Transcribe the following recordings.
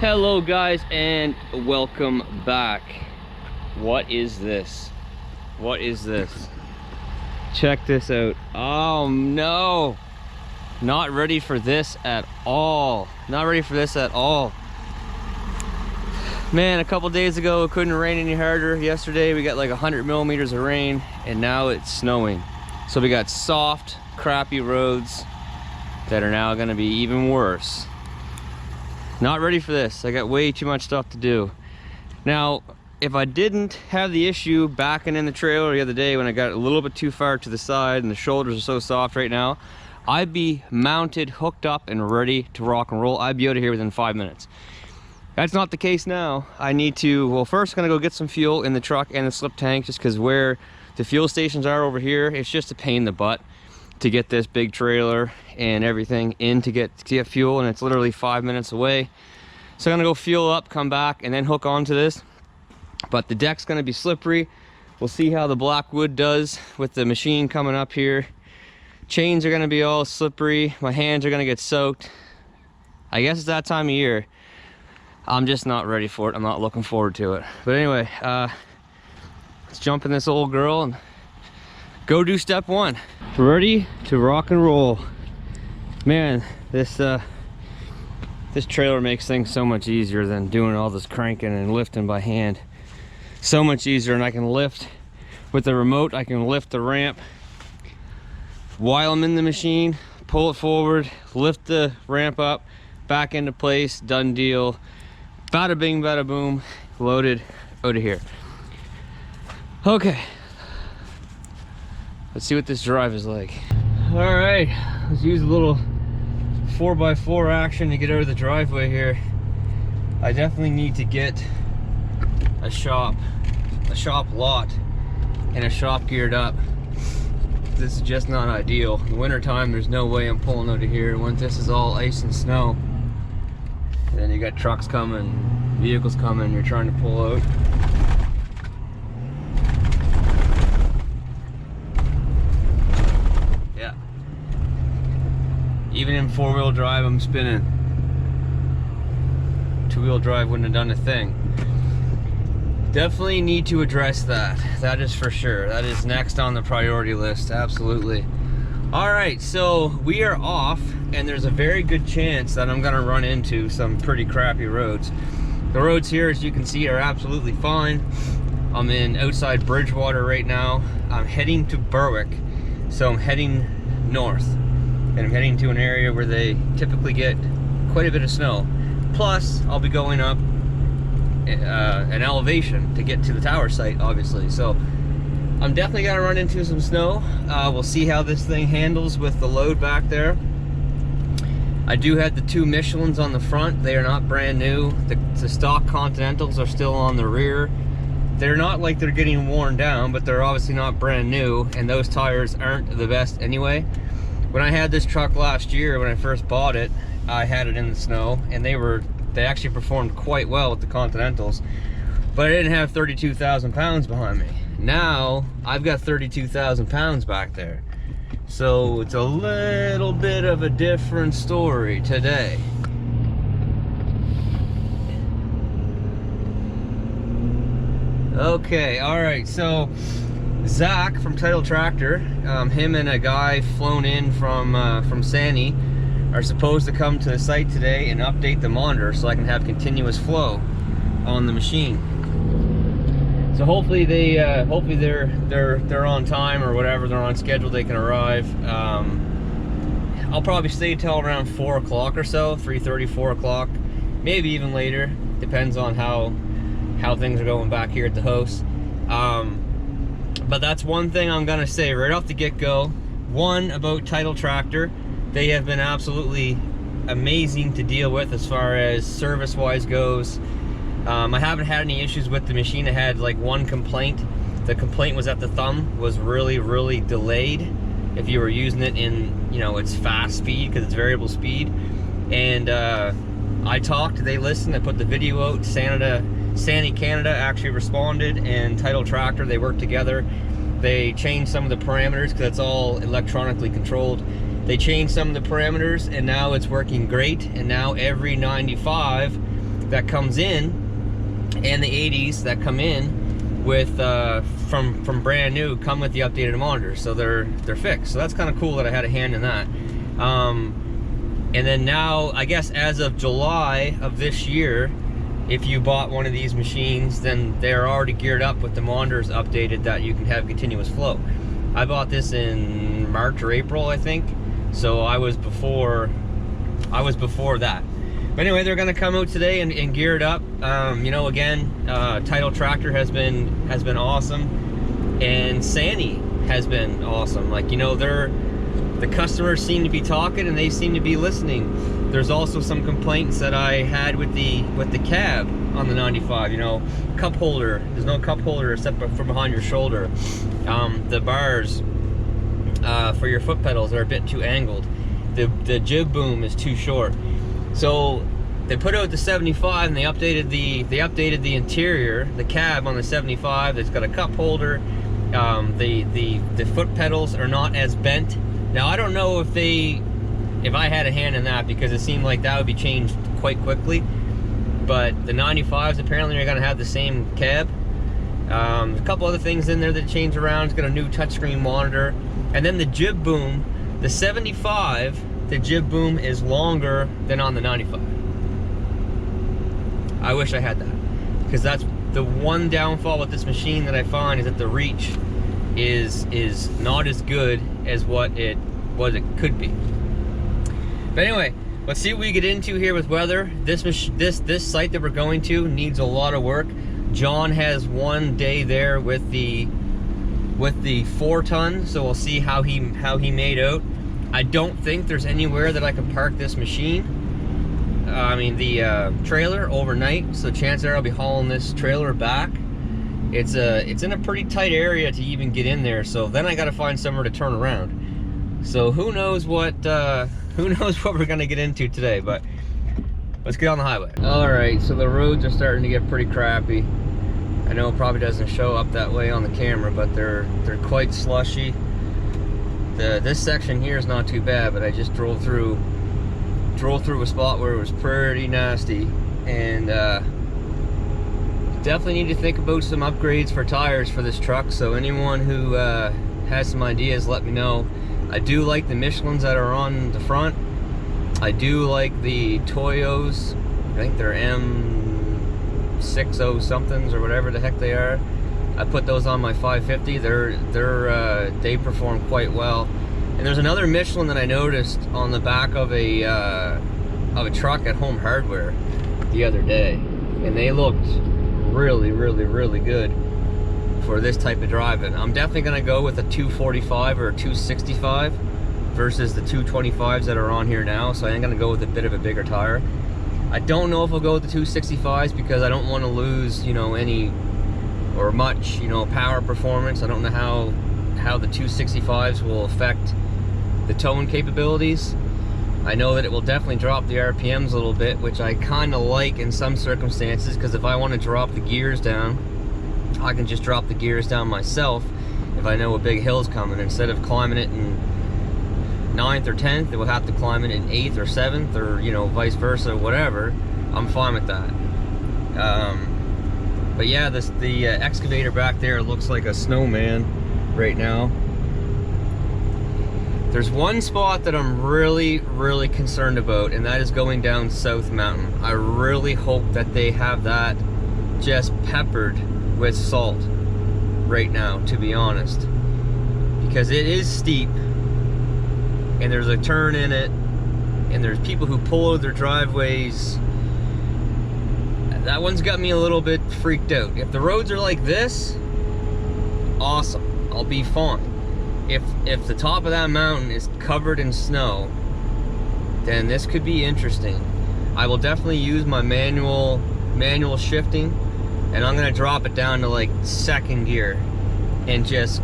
Hello guys and welcome back. What is this? What is this? Check this out. Oh no, not ready for this at all. Not ready for this at all. Man, a couple days ago it couldn't rain any harder. Yesterday we got like 100 millimeters of rain and now it's snowing. So we got soft, crappy roads that are now gonna be even worse. Not ready for this. I got way too much stuff to do. Now, if I didn't have the issue backing in the trailer the other day when I got a little bit too far to the side and the shoulders are so soft right now, I'd be mounted, hooked up, and ready to rock and roll. I'd be out of here within 5 minutes. That's not the case now. I need to, well, first I'm gonna go get some fuel in the truck and the slip tank, just because where the fuel stations are over here, it's just a pain in the butt to get this big trailer and everything in to get fuel, and it's literally 5 minutes away. So I'm gonna go fuel up, come back, and then hook onto this. But the deck's gonna be slippery. We'll see how the black wood does with the machine coming up here. Chains are gonna be all slippery. My hands are gonna get soaked. I guess it's that time of year. I'm just not ready for it. I'm not looking forward to it. But anyway, let's jump in this old girl and go do step one. Ready to rock and roll. Man, this trailer makes things so much easier than doing all this cranking and lifting by hand. So much easier, and I can lift with the remote. I can lift the ramp while I'm in the machine, pull it forward, lift the ramp up, back into place, done deal. Bada bing, bada boom, loaded out of here. Okay. Let's see what this drive is like. All right, let's use a little 4x4 action to get out of the driveway here. I definitely need to get a shop lot and a shop geared up. This is just not ideal. In the winter time, there's no way I'm pulling out of here. Once this is all ice and snow, and then you got trucks coming, vehicles coming, you're trying to pull out. Even in four-wheel drive, I'm spinning. Two-wheel drive wouldn't have done a thing. Definitely need to address that. That is for sure. That is next on the priority list, absolutely. All right, so we are off, and there's a very good chance that I'm gonna run into some pretty crappy roads. The roads here, as you can see, are absolutely fine. I'm in outside Bridgewater right now. I'm heading to Berwick, so I'm heading north. And I'm heading to an area where they typically get quite a bit of snow. Plus, I'll be going up an elevation to get to the tower site, obviously. So I'm definitely gonna run into some snow. We'll see how this thing handles with the load back there. I do have the two Michelins on the front. They are not brand new. The stock Continentals are still on the rear. They're not like they're getting worn down, but they're obviously not brand new, and those tires aren't the best anyway. When I had this truck last year, when I first bought it, I had it in the snow, and they actually performed quite well with the Continentals, but I didn't have 32,000 pounds behind me. Now, I've got 32,000 pounds back there. So it's a little bit of a different story today. Okay, all right, so Zach from Title Tractor, him and a guy flown in from Sani are supposed to come to the site today and update the monitor so I can have continuous flow on the machine. So hopefully they're on time or whatever, they're on schedule, they can arrive. I'll probably stay till around 4 o'clock or so, 3:30, 4 o'clock, maybe even later. Depends on how things are going back here at the house. But that's one thing I'm gonna say right off the get-go. One, about Title Tractor, they have been absolutely amazing to deal with as far as service-wise goes. I haven't had any issues with the machine. I had like one complaint. The complaint was that the thumb was really delayed if you were using it in, you know, its fast speed, because it's variable speed. And I talked, they listened, I put the video out. Sani Canada actually responded, and Title Tractor, they worked together. They changed some of the parameters because it's all electronically controlled. They changed some of the parameters and now it's working great. And now every 95 that comes in, and the 80s that come in with from brand new come with the updated monitors, so they're fixed. So that's kind of cool that I had a hand in that. And then now, I guess as of July of this year, if you bought one of these machines, then they're already geared up with the monitors updated that you can have continuous flow. I bought this in March or April, I think, so I was before that. But anyway, they're gonna come out today and gear it up. You know, again, Title Tractor has been awesome, and Sandy has been awesome. Like, you know, the customers seem to be talking and they seem to be listening. There's also some complaints that I had with the cab on the 95. You know, cup holder. There's no cup holder except for behind your shoulder. The bars for your foot pedals are a bit too angled. The jib boom is too short. So they put out the 75 and they updated the interior, the cab on the 75. It's got a cup holder. The foot pedals are not as bent. Now I don't know if I had a hand in that, because it seemed like that would be changed quite quickly. But the 95s apparently are gonna have the same cab. A couple other things in there that change around. It's got a new touchscreen monitor, and then the jib boom, the 75. The jib boom is longer than on the 95. I wish I had that, because that's the one downfall with this machine that I find, is that the reach is not as good as what it could be. But anyway, let's see what we get into here with weather. This site that we're going to needs a lot of work. John has one day there with the 4-ton, so we'll see how he made out. I don't think there's anywhere that I can park this machine. I mean, the trailer overnight, so chances are I'll be hauling this trailer back. It's in a pretty tight area to even get in there, so then I got to find somewhere to turn around. So who knows what we're gonna get into today, but let's get on the highway. All right, so the roads are starting to get pretty crappy. I know it probably doesn't show up that way on the camera, but they're quite slushy. This section here is not too bad, but I just drove through a spot where it was pretty nasty, and definitely need to think about some upgrades for tires for this truck. So anyone who has some ideas, let me know. I do like the Michelins that are on the front. I do like the Toyos. I think they're M60 somethings or whatever the heck they are. I put those on my 550. They perform quite well. And there's another Michelin that I noticed on the back of a truck at Home Hardware the other day, and they looked really, really, really good for this type of driving. I'm definitely gonna go with a 245 or a 265 versus the 225s that are on here now. So I'm gonna go with a bit of a bigger tire. I don't know if I'll go with the 265s because I don't want to lose, you know, any or much, you know, power performance. I don't know how the 265s will affect the towing capabilities. I know that it will definitely drop the RPMs a little bit, which I kind of like in some circumstances, because if I want to drop the gears down, I can just drop the gears down myself if I know a big hill's coming. Instead of climbing it in 9th or 10th, it will have to climb it in 8th or 7th, or, you know, vice versa, whatever. I'm fine with that. But yeah, the excavator back there looks like a snowman right now. There's one spot that I'm really, really concerned about, and that is going down South Mountain. I really hope that they have that just peppered with salt right now, to be honest. Because it is steep, and there's a turn in it, and there's people who pull out their driveways. That one's got me a little bit freaked out. If the roads are like this, awesome, I'll be fine. If the top of that mountain is covered in snow, then this could be interesting. I will definitely use my manual shifting, and I'm gonna drop it down to like 2nd gear and just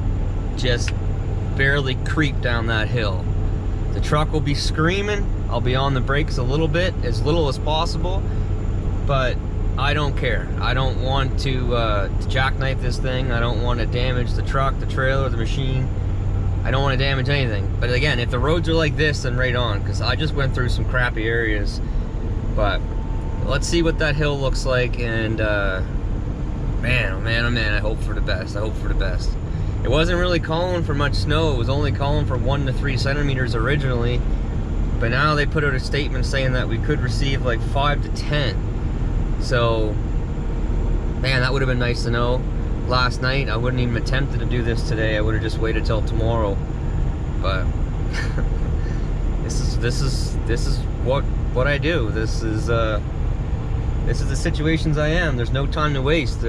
barely creep down that hill. The truck will be screaming. I'll be on the brakes a little bit, as little as possible, but I don't care. I don't want to jackknife this thing. I don't want to damage the truck, the trailer, the machine. I don't want to damage anything. But again, if the roads are like this, then right on, because I just went through some crappy areas. But let's see what that hill looks like, and man, oh man, oh man, I hope for the best. I hope for the best. It wasn't really calling for much snow. It was only calling for 1 to 3 centimeters originally, but now they put out a statement saying that we could receive like 5 to 10. So, man, that would have been nice to know last night. I wouldn't even attempted to do this today. I would have just waited till tomorrow. But this is what I do. This is the situations I am. There's no time to waste.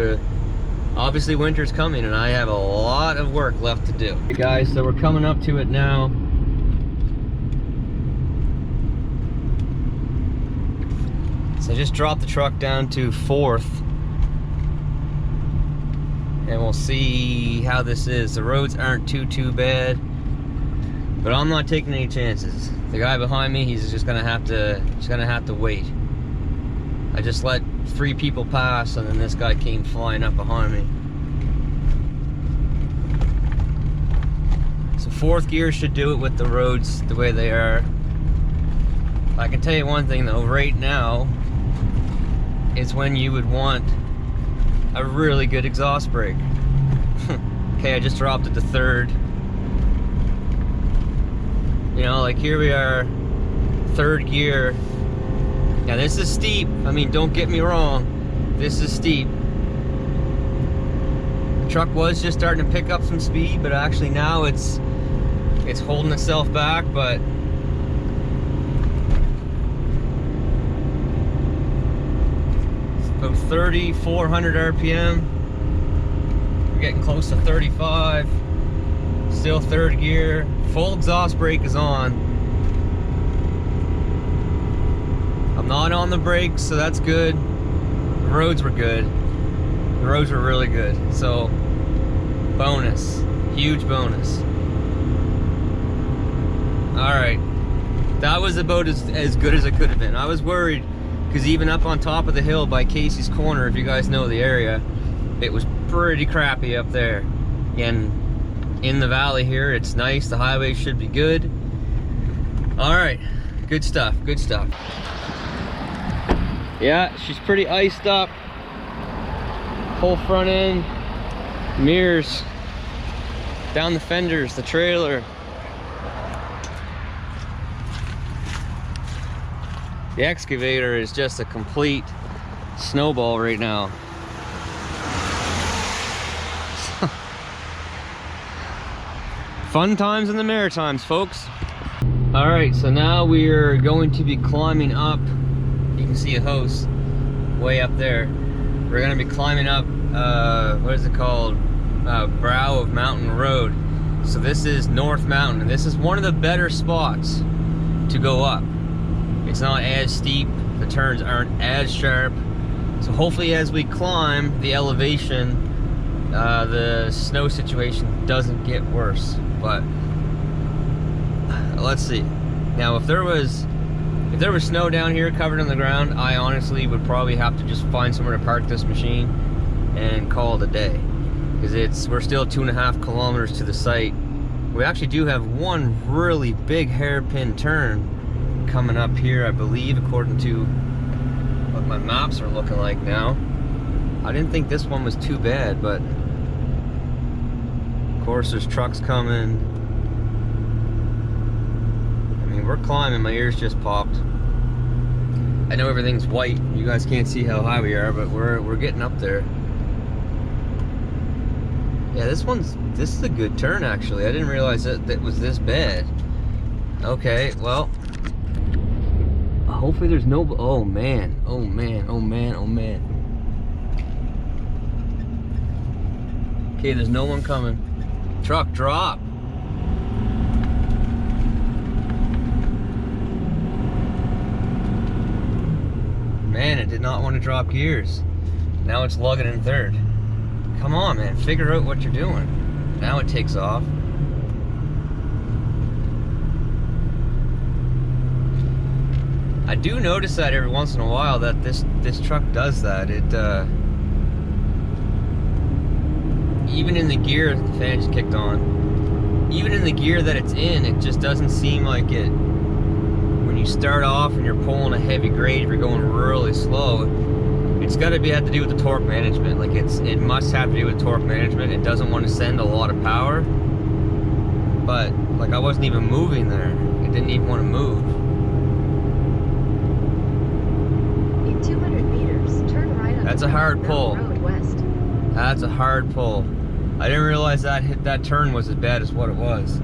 Obviously winter's coming and I have a lot of work left to do. Hey guys, so we're coming up to it now. So I just dropped the truck down to 4th. And we'll see how this is. The roads aren't too bad. But I'm not taking any chances. The guy behind me, he's just gonna have to wait. I just let 3 people pass, and then this guy came flying up behind me. So 4th gear should do it with the roads the way they are. I can tell you one thing though, right now is when you would want a really good exhaust brake. Okay, I just dropped it to 3rd. You know, like here we are, 3rd gear. Now this is steep. I mean, don't get me wrong. This is steep. The truck was just starting to pick up some speed, but actually now it's holding itself back, but it's about 3,400 RPM. We're getting close to 35. Still 3rd gear. Full exhaust brake is on. I'm not on the brakes, so that's good. The roads were good. The roads were really good. So, bonus. Huge bonus. Alright. That was about as good as it could have been. I was worried, because even up on top of the hill by Casey's Corner, if you guys know the area, it was pretty crappy up there. And in the valley here, it's nice. The highway should be good. Alright. Good stuff. Good stuff. Yeah, she's pretty iced up. Whole front end, mirrors, down the fenders, the trailer. The excavator is just a complete snowball right now. Fun times in the Maritimes, folks. All right, so now we are going to be climbing up. You can see a house way up there. We're gonna be climbing up, what is it called? Brow of Mountain Road. So this is North Mountain, and this is one of the better spots to go up. It's not as steep, the turns aren't as sharp. So hopefully as we climb the elevation, the snow situation doesn't get worse. But let's see. Now if there was snow down here covered on the ground, I honestly would probably have to just find somewhere to park this machine and call it a day, because we're still 2.5 kilometers to the site. We actually do have one really big hairpin turn coming up here, I believe, according to what my maps are looking like now. I didn't think this one was too bad, but of course there's trucks coming. I mean, we're climbing, my ears just popped. I know everything's white, you guys can't see how high we are, but we're getting up there. Yeah, this is a good turn actually. I didn't realize that was this bad. Okay, well, hopefully there's no, oh man, oh man, oh man, oh man. Okay, there's no one coming. Truck, drop. Man, it did not want to drop gears. Now it's lugging in 3rd. Come on, man, figure out what you're doing. Now it takes off. I do notice that every once in a while that this truck does that. It even in the gear, the fan just kicked on. Even in the gear that it's in, it just doesn't seem like it. When you start off and you're pulling a heavy grade, if you're going really slow, it's got to have to do with the torque management. Like it must have to do with torque management. It doesn't want to send a lot of power. But like I wasn't even moving there. It didn't even want to move. In 200 meters, turn right on That's a hard pull. Road West. That's a hard pull. I didn't realize that turn was as bad as what it was.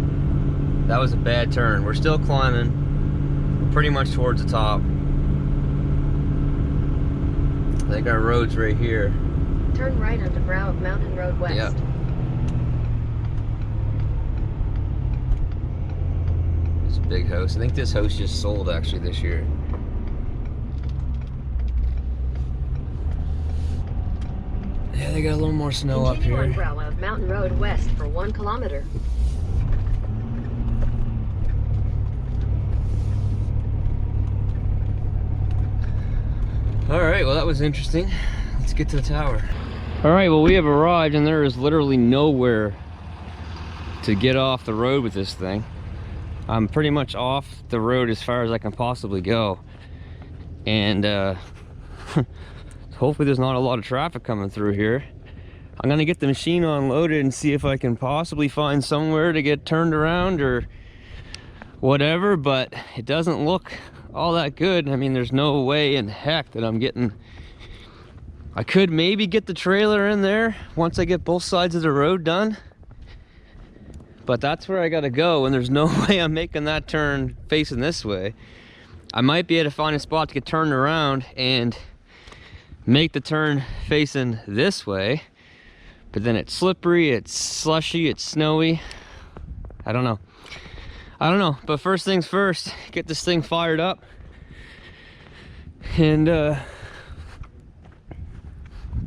That was a bad turn. We're still climbing. We're pretty much towards the top. I think our road's right here. Turn right onto brow of Mountain Road West. Yep. It's a big house. I think this house just sold actually this year. Yeah, they got a little more snow up Continue here. on brow of Mountain Road West for 1 kilometer. Alright, well that was interesting. Let's get to the tower. Alright, well we have arrived and there is literally nowhere to get off the road with this thing. I'm pretty much off the road as far as I can possibly go. And hopefully there's not a lot of traffic coming through here. I'm gonna get the machine unloaded and see if I can possibly find somewhere to get turned around or whatever, but it doesn't look all that good. I mean, there's no way in heck that I'm getting... I could maybe get the trailer in there once I get both sides of the road done, but that's where I gotta go, and there's no way I'm making that turn facing this way. I might be able to find a spot to get turned around and make the turn facing this way, but then it's slippery, it's slushy, it's snowy. I don't know, but first things first, get this thing fired up and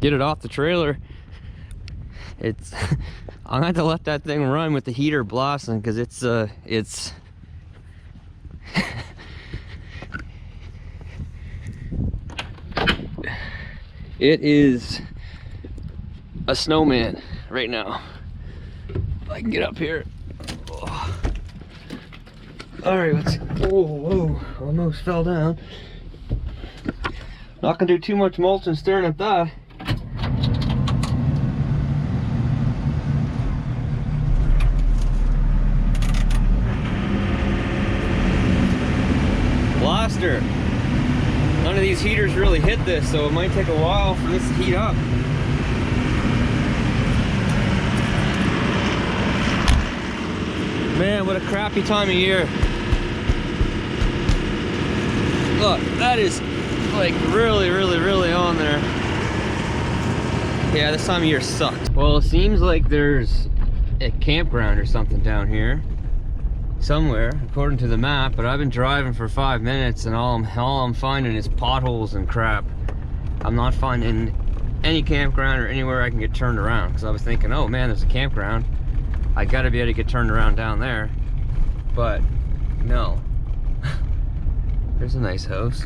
get it off the trailer. It's I'm gonna have to let that thing run with the heater blasting, because it's it is a snowman right now. If I can get up here. Oh. All right, let's. Whoa, almost fell down. Not gonna do too much mulching staring at that. Blaster. None of these heaters really hit this, so it might take a while for this to heat up. Man, what a crappy time of year. Look, that is like really on there. Yeah, this time of year sucks. Well, it seems like there's a campground or something down here somewhere, according to the map, but I've been driving for 5 minutes and all I'm finding is potholes and crap. I'm not finding any campground or anywhere I can get turned around, because I was thinking, oh man, there's a campground, I gotta be able to get turned around down there, but no. There's a nice house,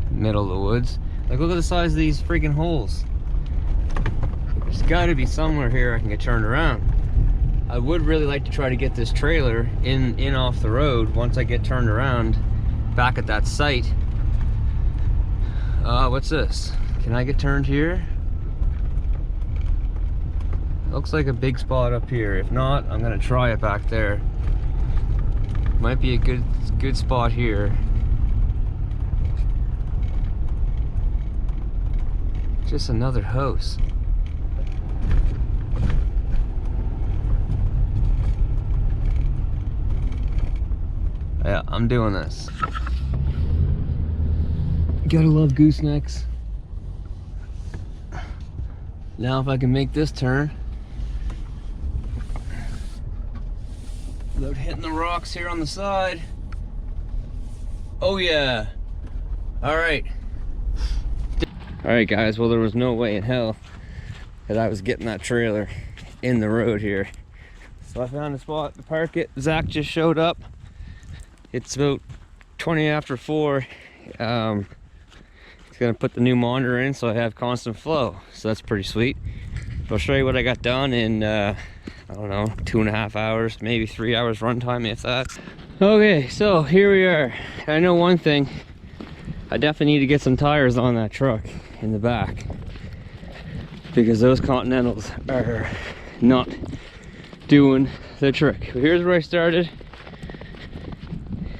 middle of the woods. Like, look at the size of these freaking holes. There's gotta be somewhere here I can get turned around. I would really like to try to get this trailer in off the road once I get turned around back at that site. What's this? Can I get turned here? Looks like a big spot up here. If not, I'm gonna try it back there. Might be a good spot here. Just another house. Yeah, I'm doing this. Gotta love goosenecks. Now if I can make this turn without hitting the rocks here on the side. Oh yeah. Alright. Alright guys, well there was no way in hell that I was getting that trailer in the road here. So I found a spot to park it. Zach just showed up. It's about 20 after 4. He's gonna put the new monitor in so I have constant flow. So that's pretty sweet. I'll show you what I got done, and I'm I don't know, 2.5 hours, maybe 3 hours runtime, if that. Okay, so here we are. I know one thing. I definitely need to get some tires on that truck in the back, because those Continentals are not doing the trick. But here's where I started.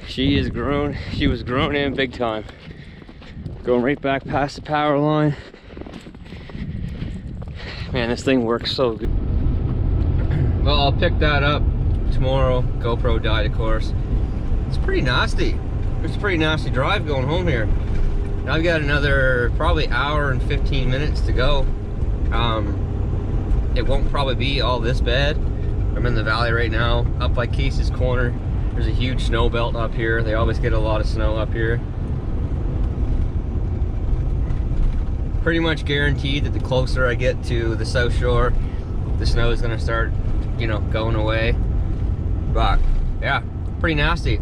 She is grown. She was grown in big time. Going right back past the power line. Man, this thing works so good. Well, I'll pick that up tomorrow. GoPro died, of course. It's pretty nasty. It's a pretty nasty drive going home here. Now I've got another probably hour and 15 minutes to go. It won't probably be all this bad. I'm in the valley right now, up by Case's Corner. There's a huge snow belt up here. They always get a lot of snow up here. Pretty much guaranteed that the closer I get to the South Shore, the snow is gonna start, you know, going away. But yeah, pretty nasty.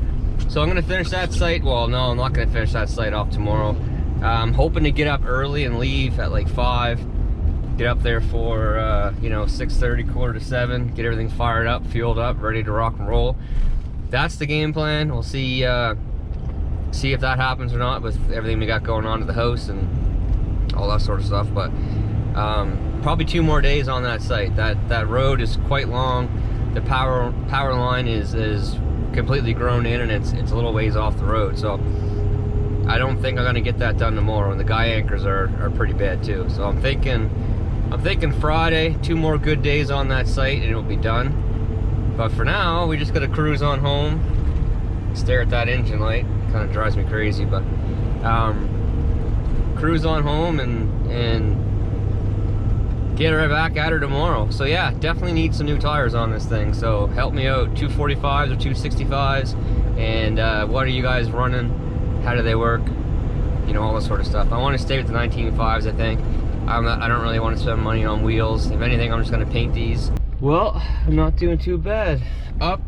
So I'm gonna finish that site. Well, no, I'm not gonna finish that site off tomorrow. I'm hoping to get up early and leave at like 5. Get up there for, you know, 6:30, 6:45, get everything fired up, fueled up, ready to rock and roll. That's the game plan. We'll see if that happens or not with everything we got going on at the house and all that sort of stuff. But probably 2 more days on that site. That road is quite long. The power line is completely grown in, and it's a little ways off the road. So I don't think I'm gonna get that done tomorrow. And the guy anchors are pretty bad too. So I'm thinking Friday, 2 more good days on that site, and it'll be done. But for now, we just gotta cruise on home, stare at that engine light. Kind of drives me crazy, but cruise on home and get right back at her tomorrow. So yeah, definitely need some new tires on this thing. So help me out, 245s or 265s, and what are you guys running? How do they work? You know, all this sort of stuff. I want to stay with the 19.5s, I think. I don't really want to spend money on wheels. If anything, I'm just gonna paint these. Well, I'm not doing too bad. Up,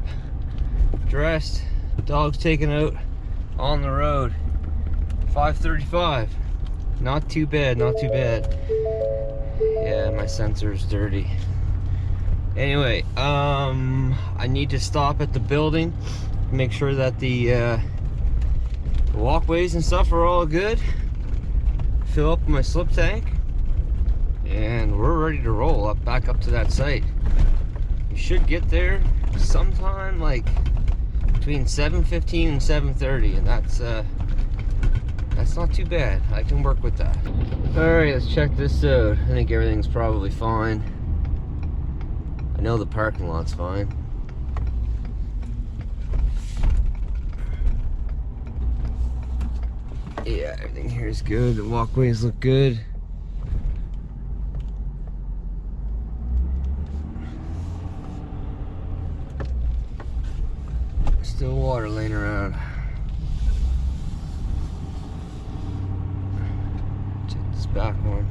dressed, dog's taken out, on the road. 5:35. Not too bad, not too bad. Yeah, my sensor's dirty. Anyway, I need to stop at the building, make sure that the walkways and stuff are all good. Fill up my slip tank, and we're ready to roll back up to that site. You should get there sometime like between 7:15 and 7:30, and that's not too bad. I can work with that. All right, let's check this out. I think everything's probably fine. I know the parking lot's fine. Yeah, everything here is good. The walkways look good. Still water laying around. Check this back one.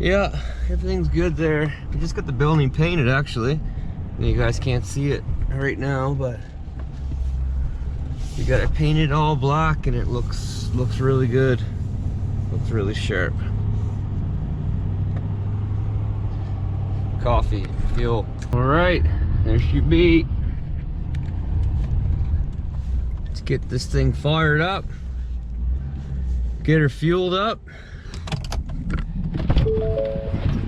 Yeah, everything's good there. We just got the building painted, actually. You guys can't see it right now, but we got it painted all black, and it looks really good. Looks really sharp. Coffee, fuel. All right, there she be. Let's get this thing fired up. Get her fueled up.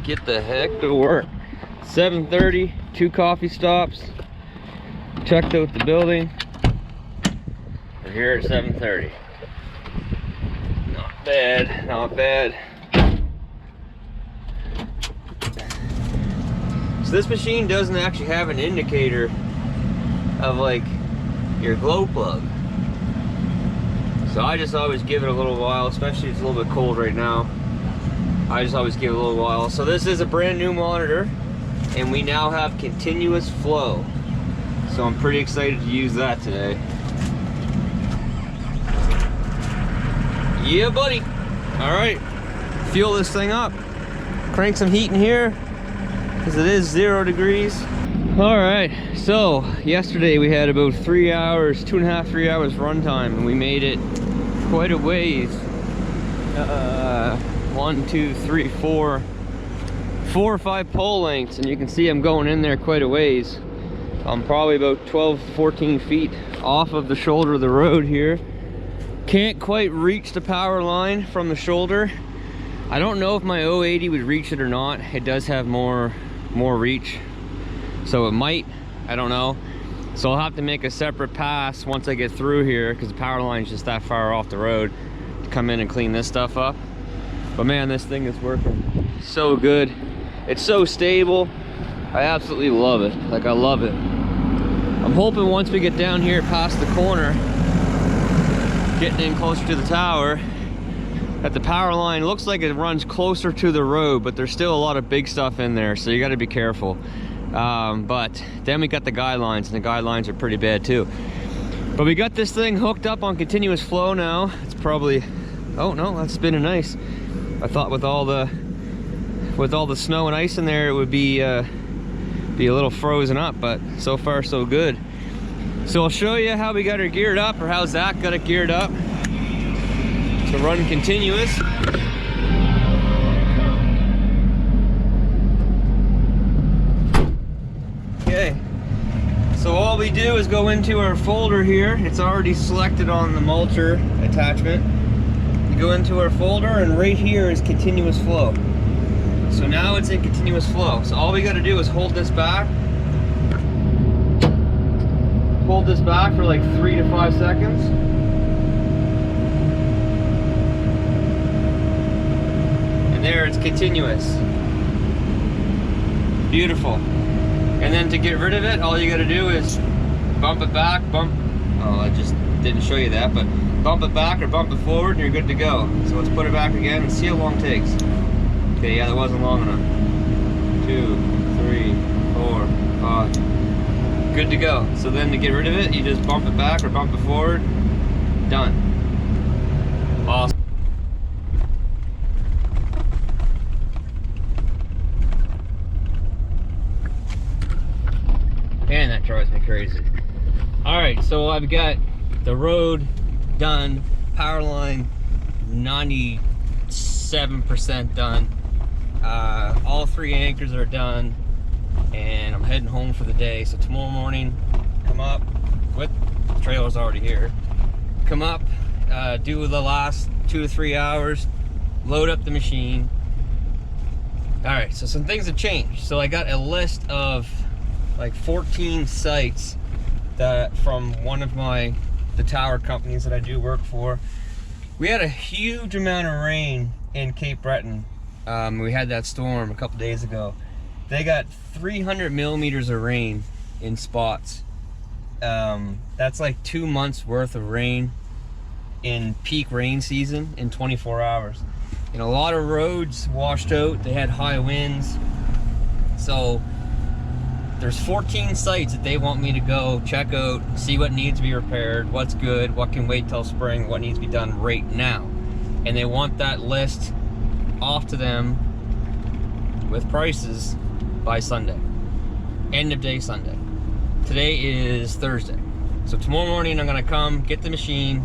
Get the heck to work. 7:30, 2 coffee stops. Checked out the building. We're here at 7:30. Not bad, not bad. So this machine doesn't actually have an indicator of like your glow plug. So I just always give it a little while, especially it's a little bit cold right now. I just always give it a little while. So this is a brand new monitor, and we now have continuous flow. So I'm pretty excited to use that today. Yeah, buddy. All right, fuel this thing up. Crank some heat in here, because it is 0 degrees. All right, so yesterday we had about 3 hours, 2.5, 3 hours runtime, and we made it quite a ways. 1, 2, 3, 4 or 5 pole lengths, and you can see I'm going in there quite a ways. I'm probably about 12 to 14 feet off of the shoulder of the road here. Can't quite reach the power line from the shoulder. I don't know if my 080 would reach it or not. It does have more reach, so it might, I don't know. So I'll have to make a separate pass once I get through here, because the power line is just that far off the road, to come in and clean this stuff up. But man, this thing is working so good. It's so stable. I absolutely love it. Like, I love it. I'm hoping once we get down here past the corner, getting in closer to the tower, that the power line looks like it runs closer to the road, but there's still a lot of big stuff in there, so you got to be careful. But then we got the guide lines, and the guide lines are pretty bad too. But we got this thing hooked up on continuous flow now. It's probably, oh no, that's spinning nice. I thought with all the snow and ice in there, it would be a little frozen up, but so far so good. So I'll show you how we got her geared up, or how Zach got it geared up to run continuous. Okay, so all we do is go into our folder here. It's already selected on the mulcher attachment. You go into our folder, and right here is continuous flow. So now it's in continuous flow. So all we got to do is hold this back. Hold this back for like 3 to 5 seconds. And there, it's continuous. Beautiful. And then to get rid of it, all you got to do is bump it back, oh, I just didn't show you that, but bump it back or bump it forward, and you're good to go. So let's put it back again and see how long it takes. Okay, yeah, that wasn't long enough. 2, 3, 4, 5. Good to go. So then to get rid of it, you just bump it back or bump it forward. Done. Awesome. Man, that drives me crazy. All right, so I've got the road done, power line 97% done. All 3 anchors are done, and I'm heading home for the day. So tomorrow morning, come up with the trailer's already here. Come up, do the last 2 to 3 hours, load up the machine. All right, so some things have changed. So I got a list of like 14 sites that from one of the tower companies that I do work for. We had a huge amount of rain in Cape Breton. We had that storm a couple days ago. They got 300 millimeters of rain in spots. That's like 2 months worth of rain in peak rain season in 24 hours. And a lot of roads washed out. They had high winds. So there's 14 sites that they want me to go check out, see what needs to be repaired, what's good, what can wait till spring, what needs to be done right now. And they want that list off to them with prices by Sunday. End of day Sunday. Today is Thursday. So tomorrow morning I'm gonna come, get the machine,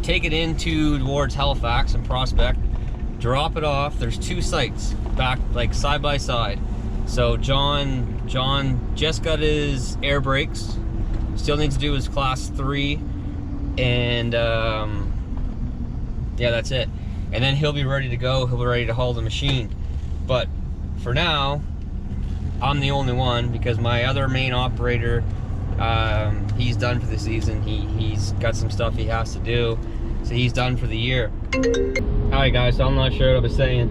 take it into towards Halifax and Prospect, drop it off. There's 2 sites back, like side by side. So John just got his air brakes, still needs to do his class 3, and yeah, that's it. And then he'll be ready to go, he'll be ready to haul the machine. But for now, I'm the only one, because my other main operator, he's done for the season. He's got some stuff he has to do, so he's done for the year. Alright guys, so I'm not sure what I was saying.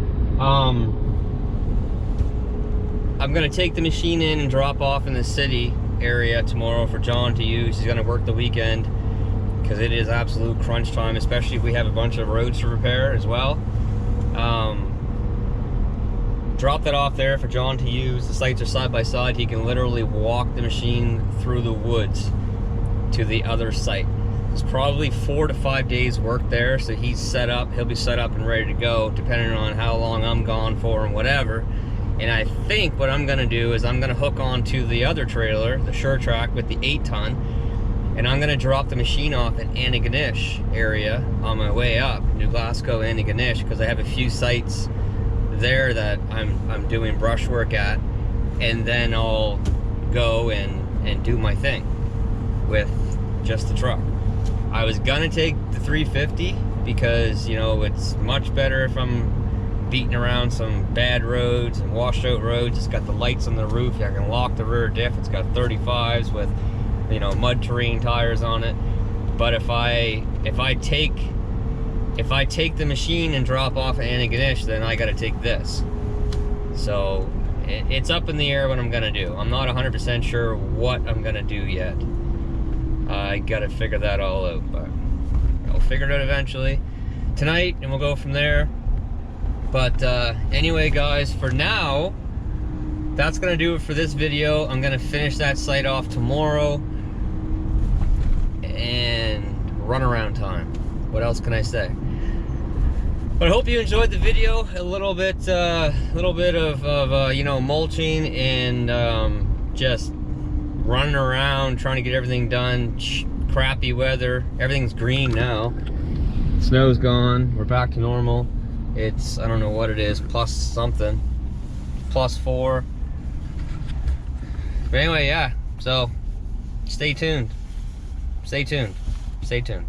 I'm gonna take the machine in and drop off in the city area tomorrow for John to use. He's gonna work the weekend because it is absolute crunch time, especially if we have a bunch of roads to repair as well. Drop that off there for John to use. The sites are side by side. He can literally walk the machine through the woods to the other site. There's probably 4 to 5 days work there, so he's set up. He'll be set up and ready to go, depending on how long I'm gone for and whatever. And I think what I'm gonna do is I'm gonna hook on to the other trailer, the Sure Track with the 8-ton, And I'm gonna drop the machine off at Antigonish area on my way up, New Glasgow, Antigonish, because I have a few sites there that I'm doing brush work at, and then I'll go and do my thing with just the truck. I was gonna take the 350 because, you know, it's much better if I'm beating around some bad roads and washed out roads. It's got the lights on the roof. I can lock the rear diff. It's got 35s with, you know, mud terrain tires on it. But if I take the machine and drop off at Antigonish, then I gotta take this. So it's up in the air what I'm gonna do. I'm not 100% sure what I'm gonna do yet. I gotta figure that all out, but I'll figure it out eventually tonight, and we'll go from there. But anyway, guys, for now, that's gonna do it for this video. I'm gonna finish that site off tomorrow, and run around time. What else can I say? But I hope you enjoyed the video. A little bit of you know, mulching and just running around trying to get everything done. Crappy weather. Everything's green now. Snow's gone. We're back to normal. It's, I don't know what it is, plus something, +4. But anyway, yeah. So stay tuned. Stay tuned. Stay tuned.